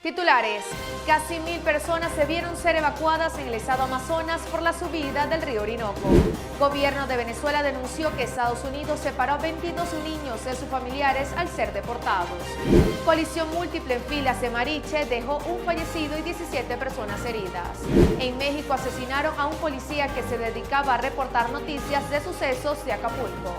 Titulares: casi 1.000 personas se vieron ser evacuadas en el estado Amazonas por la subida del río Orinoco. Gobierno de Venezuela denunció que Estados Unidos separó a 22 niños de sus familiares al ser deportados. Colisión múltiple en Filas de Mariche dejó un fallecido y 17 personas heridas. En México asesinaron a un policía que se dedicaba a reportar noticias de sucesos de Acapulco.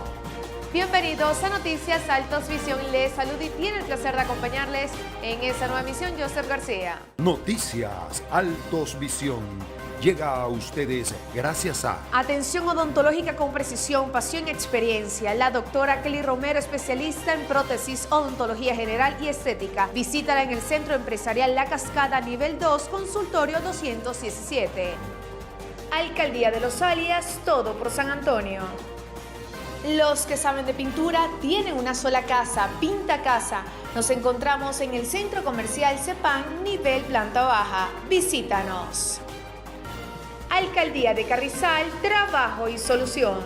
Bienvenidos a Noticias Altos Visión. Les saluda y tiene el placer de acompañarles en esta nueva emisión Joseph García. Noticias Altos Visión llega a ustedes gracias a Atención odontológica con precisión, pasión y experiencia. La doctora Kelly Romero, especialista en prótesis, odontología general y estética. Visítala en el Centro Empresarial La Cascada, nivel 2, consultorio 217. Alcaldía de Los Alias, todo por San Antonio. Los que saben de pintura tienen una sola casa, Pinta Casa. Nos encontramos en el Centro Comercial Cepán, nivel planta baja. Visítanos. Alcaldía de Carrizal, trabajo y solución.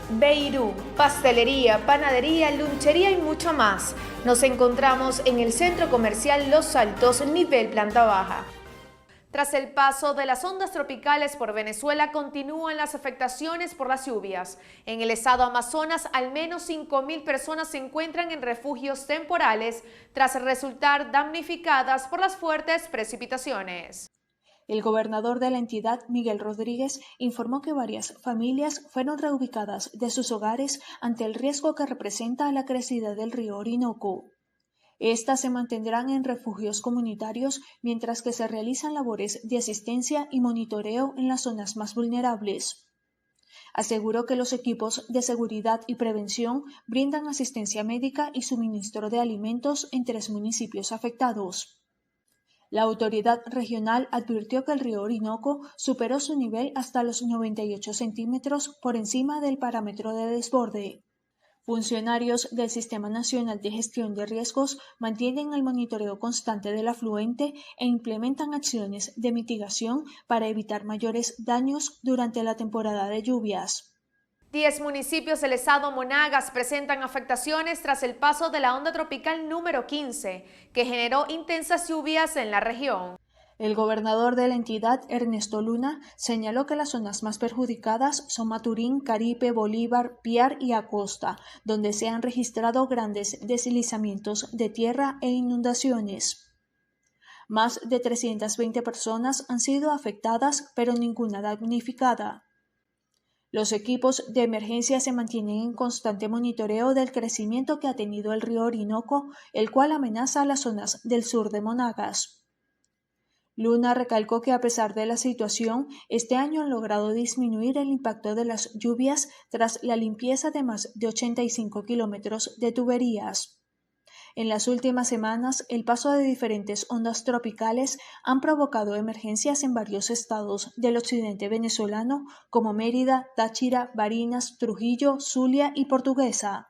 Beirú, pastelería, panadería, lunchería y mucho más. Nos encontramos en el Centro Comercial Los Altos, nivel planta baja. Tras el paso de las ondas tropicales por Venezuela, continúan las afectaciones por las lluvias. En el estado Amazonas, al menos 5.000 personas se encuentran en refugios temporales tras resultar damnificadas por las fuertes precipitaciones. El gobernador de la entidad, Miguel Rodríguez, informó que varias familias fueron reubicadas de sus hogares ante el riesgo que representa la crecida del río Orinoco. Estas se mantendrán en refugios comunitarios mientras que se realizan labores de asistencia y monitoreo en las zonas más vulnerables. Aseguró que los equipos de seguridad y prevención brindan asistencia médica y suministro de alimentos en 3 municipios afectados. La autoridad regional advirtió que el río Orinoco superó su nivel hasta los 98 centímetros por encima del parámetro de desborde. Funcionarios del Sistema Nacional de Gestión de Riesgos mantienen el monitoreo constante del afluente e implementan acciones de mitigación para evitar mayores daños durante la temporada de lluvias. 10 municipios del estado Monagas presentan afectaciones tras el paso de la onda tropical número 15, que generó intensas lluvias en la región. El gobernador de la entidad, Ernesto Luna, señaló que las zonas más perjudicadas son Maturín, Caripe, Bolívar, Piar y Acosta, donde se han registrado grandes deslizamientos de tierra e inundaciones. Más de 320 personas han sido afectadas, pero ninguna damnificada. Los equipos de emergencia se mantienen en constante monitoreo del crecimiento que ha tenido el río Orinoco, el cual amenaza las zonas del sur de Monagas. Luna recalcó que a pesar de la situación, este año han logrado disminuir el impacto de las lluvias tras la limpieza de más de 85 kilómetros de tuberías. En las últimas semanas, el paso de diferentes ondas tropicales han provocado emergencias en varios estados del occidente venezolano como Mérida, Táchira, Barinas, Trujillo, Zulia y Portuguesa.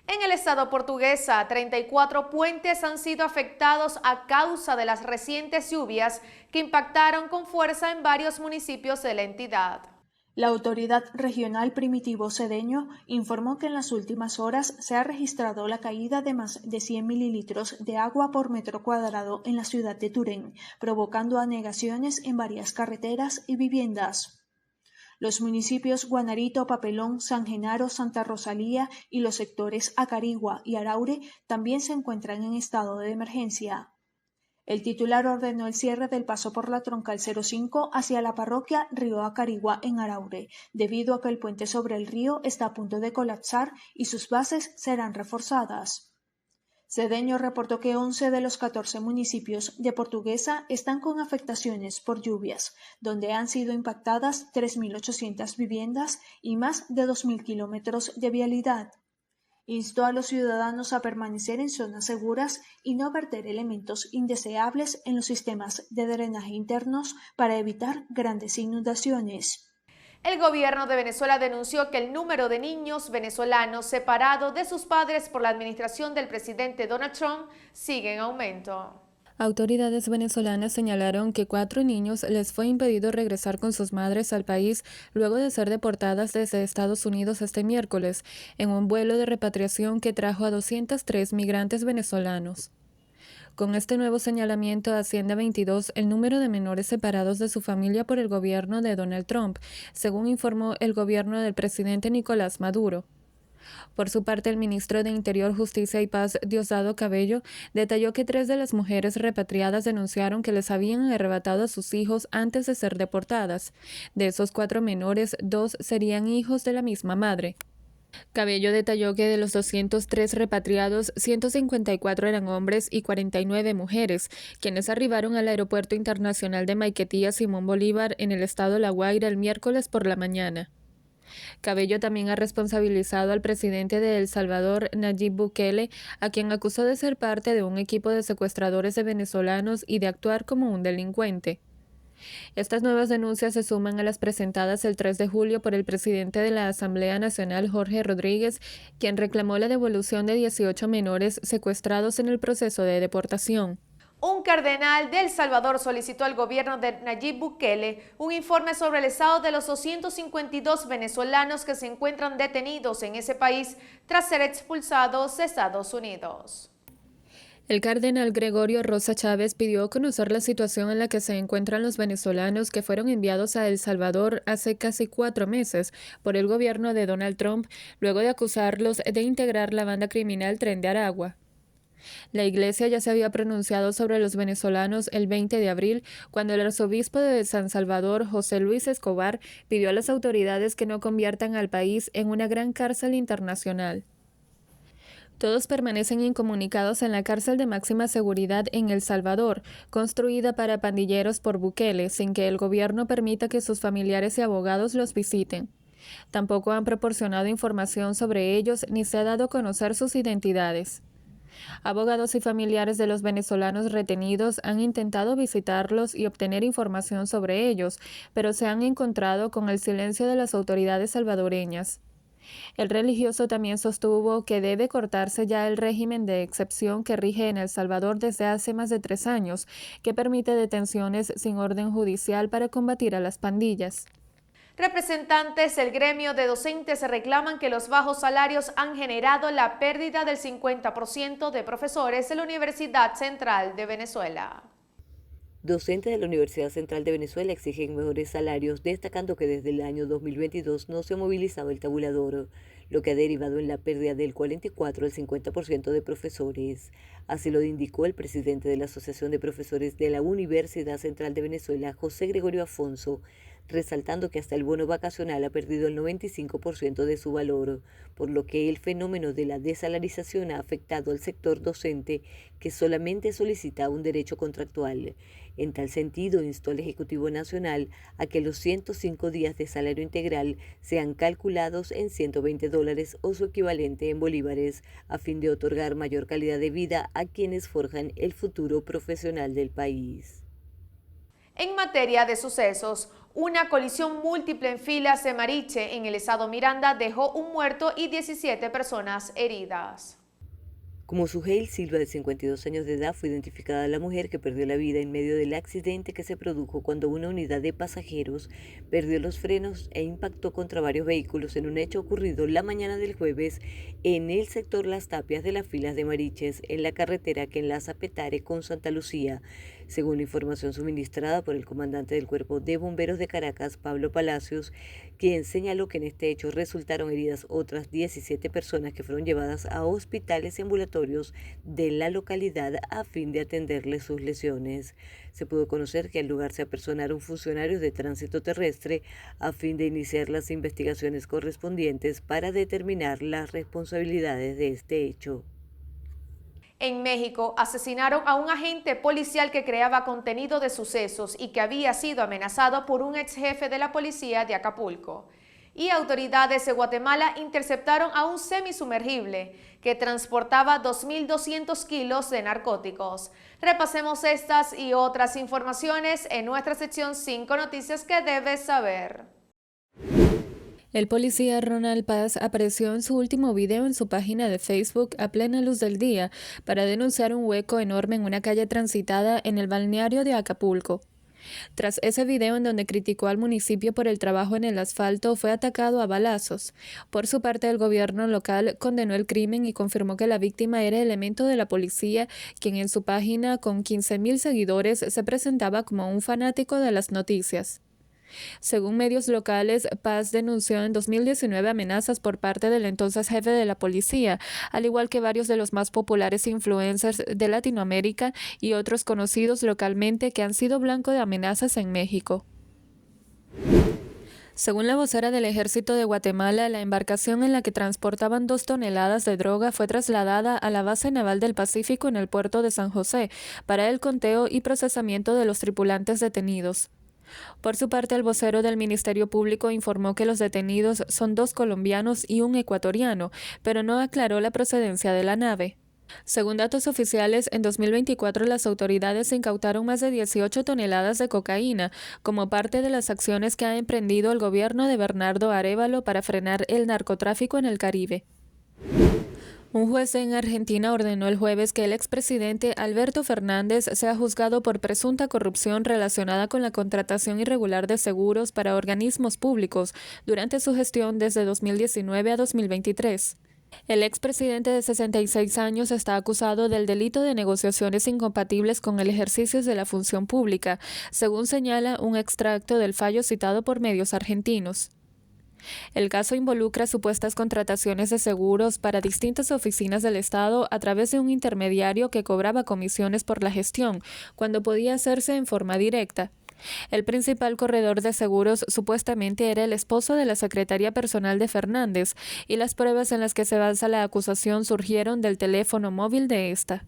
En el estado Portuguesa, 34 puentes han sido afectados a causa de las recientes lluvias que impactaron con fuerza en varios municipios de la entidad. La autoridad regional Primitivo Cedeño informó que en las últimas horas se ha registrado la caída de más de 100 mililitros de agua por metro cuadrado en la ciudad de Turén, provocando anegaciones en varias carreteras y viviendas. Los municipios Guanarito, Papelón, San Genaro, Santa Rosalía y los sectores Acarigua y Araure también se encuentran en estado de emergencia. El titular ordenó el cierre del paso por la troncal 05 hacia la parroquia Río Acarigua en Araure, debido a que el puente sobre el río está a punto de colapsar y sus bases serán reforzadas. Cedeño reportó que 11 de los 14 municipios de Portuguesa están con afectaciones por lluvias, donde han sido impactadas 3.800 viviendas y más de 2.000 kilómetros de vialidad. Instó a los ciudadanos a permanecer en zonas seguras y no verter elementos indeseables en los sistemas de drenaje internos para evitar grandes inundaciones. El gobierno de Venezuela denunció que el número de niños venezolanos separados de sus padres por la administración del presidente Donald Trump sigue en aumento. Autoridades venezolanas señalaron que 4 niños les fue impedido regresar con sus madres al país luego de ser deportadas desde Estados Unidos este miércoles en un vuelo de repatriación que trajo a 203 migrantes venezolanos. Con este nuevo señalamiento asciende a 22 el número de menores separados de su familia por el gobierno de Donald Trump, según informó el gobierno del presidente Nicolás Maduro. Por su parte, el ministro de Interior, Justicia y Paz, Diosdado Cabello, detalló que 3 de las mujeres repatriadas denunciaron que les habían arrebatado a sus hijos antes de ser deportadas. De esos 4 menores, 2 serían hijos de la misma madre. Cabello detalló que de los 203 repatriados, 154 eran hombres y 49 mujeres, quienes arribaron al Aeropuerto Internacional de Maiquetía Simón Bolívar en el estado La Guaira el miércoles por la mañana. Cabello también ha responsabilizado al presidente de El Salvador, Nayib Bukele, a quien acusó de ser parte de un equipo de secuestradores de venezolanos y de actuar como un delincuente. Estas nuevas denuncias se suman a las presentadas el 3 de julio por el presidente de la Asamblea Nacional, Jorge Rodríguez, quien reclamó la devolución de 18 menores secuestrados en el proceso de deportación. Un cardenal de El Salvador solicitó al gobierno de Nayib Bukele un informe sobre el estado de los 252 venezolanos que se encuentran detenidos en ese país tras ser expulsados de Estados Unidos. El cardenal Gregorio Rosa Chávez pidió conocer la situación en la que se encuentran los venezolanos que fueron enviados a El Salvador hace casi 4 meses por el gobierno de Donald Trump, luego de acusarlos de integrar la banda criminal Tren de Aragua. La Iglesia ya se había pronunciado sobre los venezolanos el 20 de abril, cuando el arzobispo de San Salvador, José Luis Escobar, pidió a las autoridades que no conviertan al país en una gran cárcel internacional. Todos permanecen incomunicados en la cárcel de máxima seguridad en El Salvador, construida para pandilleros por Bukele, sin que el gobierno permita que sus familiares y abogados los visiten. Tampoco han proporcionado información sobre ellos ni se ha dado a conocer sus identidades. Abogados y familiares de los venezolanos retenidos han intentado visitarlos y obtener información sobre ellos, pero se han encontrado con el silencio de las autoridades salvadoreñas. El religioso también sostuvo que debe cortarse ya el régimen de excepción que rige en El Salvador desde hace más de 3 años, que permite detenciones sin orden judicial para combatir a las pandillas. Representantes del gremio de docentes reclaman que los bajos salarios han generado la pérdida del 50% de profesores de la Universidad Central de Venezuela. Docentes de la Universidad Central de Venezuela exigen mejores salarios, destacando que desde el año 2022 no se ha movilizado el tabulador, lo que ha derivado en la pérdida del 44 al 50% de profesores. Así lo indicó el presidente de la Asociación de Profesores de la Universidad Central de Venezuela, José Gregorio Afonso, resaltando que hasta el bono vacacional ha perdido el 95% de su valor, por lo que el fenómeno de la desalarización ha afectado al sector docente, que solamente solicita un derecho contractual. En tal sentido, instó al Ejecutivo Nacional a que los 105 días de salario integral sean calculados en $120 o su equivalente en bolívares, a fin de otorgar mayor calidad de vida a quienes forjan el futuro profesional del país. En materia de sucesos, una colisión múltiple en filas de Mariche en el estado Miranda dejó un muerto y 17 personas heridas. Como Suheil Silva, de 52 años de edad, fue identificada la mujer que perdió la vida en medio del accidente que se produjo cuando una unidad de pasajeros perdió los frenos e impactó contra varios vehículos en un hecho ocurrido la mañana del jueves en el sector Las Tapias de las Filas de Mariches, en la carretera que enlaza Petare con Santa Lucía, según la información suministrada por el comandante del Cuerpo de Bomberos de Caracas, Pablo Palacios, quien señaló que en este hecho resultaron heridas otras 17 personas que fueron llevadas a hospitales y ambulatorios de la localidad a fin de atenderles sus lesiones. Se pudo conocer que al lugar se apersonaron funcionarios de tránsito terrestre a fin de iniciar las investigaciones correspondientes para determinar las responsabilidades de este hecho. En México, asesinaron a un agente policial que creaba contenido de sucesos y que había sido amenazado por un ex jefe de la policía de Acapulco. Y autoridades de Guatemala interceptaron a un semisumergible que transportaba 2.200 kilos de narcóticos. Repasemos estas y otras informaciones en nuestra sección 5 Noticias que debes saber. El policía Ronald Paz apareció en su último video en su página de Facebook a plena luz del día para denunciar un hueco enorme en una calle transitada en el balneario de Acapulco. Tras ese video en donde criticó al municipio por el trabajo en el asfalto, fue atacado a balazos. Por su parte, el gobierno local condenó el crimen y confirmó que la víctima era elemento de la policía, quien en su página con 15.000 seguidores se presentaba como un fanático de las noticias. Según medios locales, Paz denunció en 2019 amenazas por parte del entonces jefe de la policía, al igual que varios de los más populares influencers de Latinoamérica y otros conocidos localmente que han sido blanco de amenazas en México. Según la vocera del Ejército de Guatemala, la embarcación en la que transportaban 2 toneladas de droga fue trasladada a la base naval del Pacífico en el puerto de San José para el conteo y procesamiento de los tripulantes detenidos. Por su parte, el vocero del Ministerio Público informó que los detenidos son 2 colombianos y un ecuatoriano, pero no aclaró la procedencia de la nave. Según datos oficiales, en 2024 las autoridades incautaron más de 18 toneladas de cocaína como parte de las acciones que ha emprendido el gobierno de Bernardo Arévalo para frenar el narcotráfico en el Caribe. Un juez en Argentina ordenó el jueves que el expresidente Alberto Fernández sea juzgado por presunta corrupción relacionada con la contratación irregular de seguros para organismos públicos durante su gestión desde 2019 a 2023. El expresidente de 66 años está acusado del delito de negociaciones incompatibles con el ejercicio de la función pública, según señala un extracto del fallo citado por medios argentinos. El caso involucra supuestas contrataciones de seguros para distintas oficinas del Estado a través de un intermediario que cobraba comisiones por la gestión, cuando podía hacerse en forma directa. El principal corredor de seguros supuestamente era el esposo de la secretaria personal de Fernández, y las pruebas en las que se basa la acusación surgieron del teléfono móvil de esta.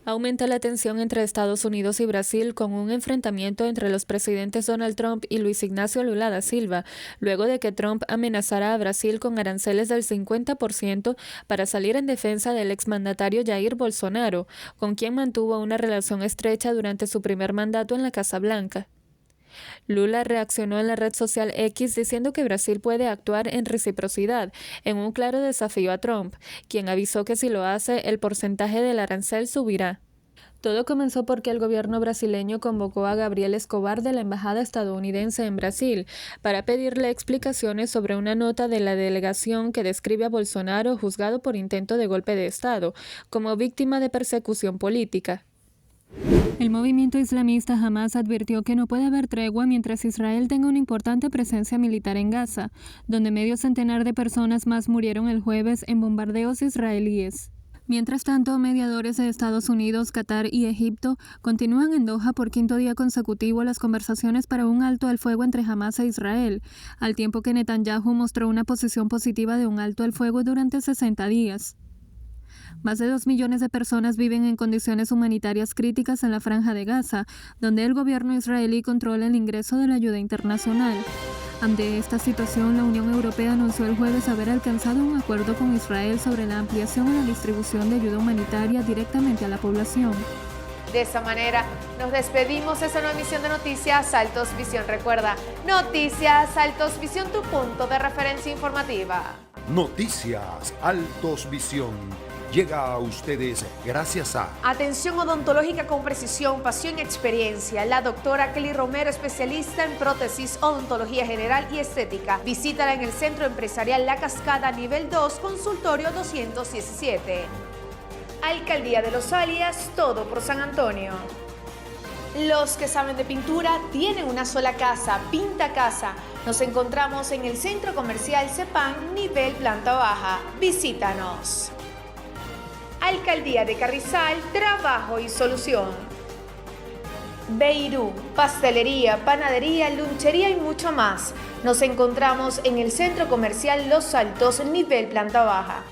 Aumenta la tensión entre Estados Unidos y Brasil con un enfrentamiento entre los presidentes Donald Trump y Luis Ignacio Lula da Silva, luego de que Trump amenazara a Brasil con aranceles del 50% para salir en defensa del exmandatario Jair Bolsonaro, con quien mantuvo una relación estrecha durante su primer mandato en la Casa Blanca. Lula reaccionó en la red social X diciendo que Brasil puede actuar en reciprocidad, en un claro desafío a Trump, quien avisó que si lo hace, el porcentaje del arancel subirá. Todo comenzó porque el gobierno brasileño convocó a Gabriel Escobar de la embajada estadounidense en Brasil para pedirle explicaciones sobre una nota de la delegación que describe a Bolsonaro, juzgado por intento de golpe de Estado, como víctima de persecución política. El movimiento islamista Hamas advirtió que no puede haber tregua mientras Israel tenga una importante presencia militar en Gaza, donde medio centenar de personas más murieron el jueves en bombardeos israelíes. Mientras tanto, mediadores de Estados Unidos, Qatar y Egipto continúan en Doha por 5º día consecutivo las conversaciones para un alto al fuego entre Hamas e Israel, al tiempo que Netanyahu mostró una posición positiva de un alto al fuego durante 60 días. Más de 2 millones de personas viven en condiciones humanitarias críticas en la Franja de Gaza, donde el gobierno israelí controla el ingreso de la ayuda internacional. Ante esta situación, la Unión Europea anunció el jueves haber alcanzado un acuerdo con Israel sobre la ampliación en la distribución de ayuda humanitaria directamente a la población. De esa manera, nos despedimos de esta nueva emisión de Noticias Altos Visión. Recuerda, Noticias Altos Visión, tu punto de referencia informativa. Noticias Altos Visión llega a ustedes gracias a Atención odontológica con precisión, pasión y experiencia. La doctora Kelly Romero, especialista en prótesis, odontología general y estética. Visítala en el Centro Empresarial La Cascada, nivel 2, consultorio 217. Alcaldía de Los Alias, todo por San Antonio. Los que saben de pintura tienen una sola casa, Pinta Casa. Nos encontramos en el Centro Comercial Cepán, nivel planta baja. Visítanos. Alcaldía de Carrizal, trabajo y solución. Beirú, pastelería, panadería, lunchería y mucho más. Nos encontramos en el Centro Comercial Los Altos, nivel planta baja.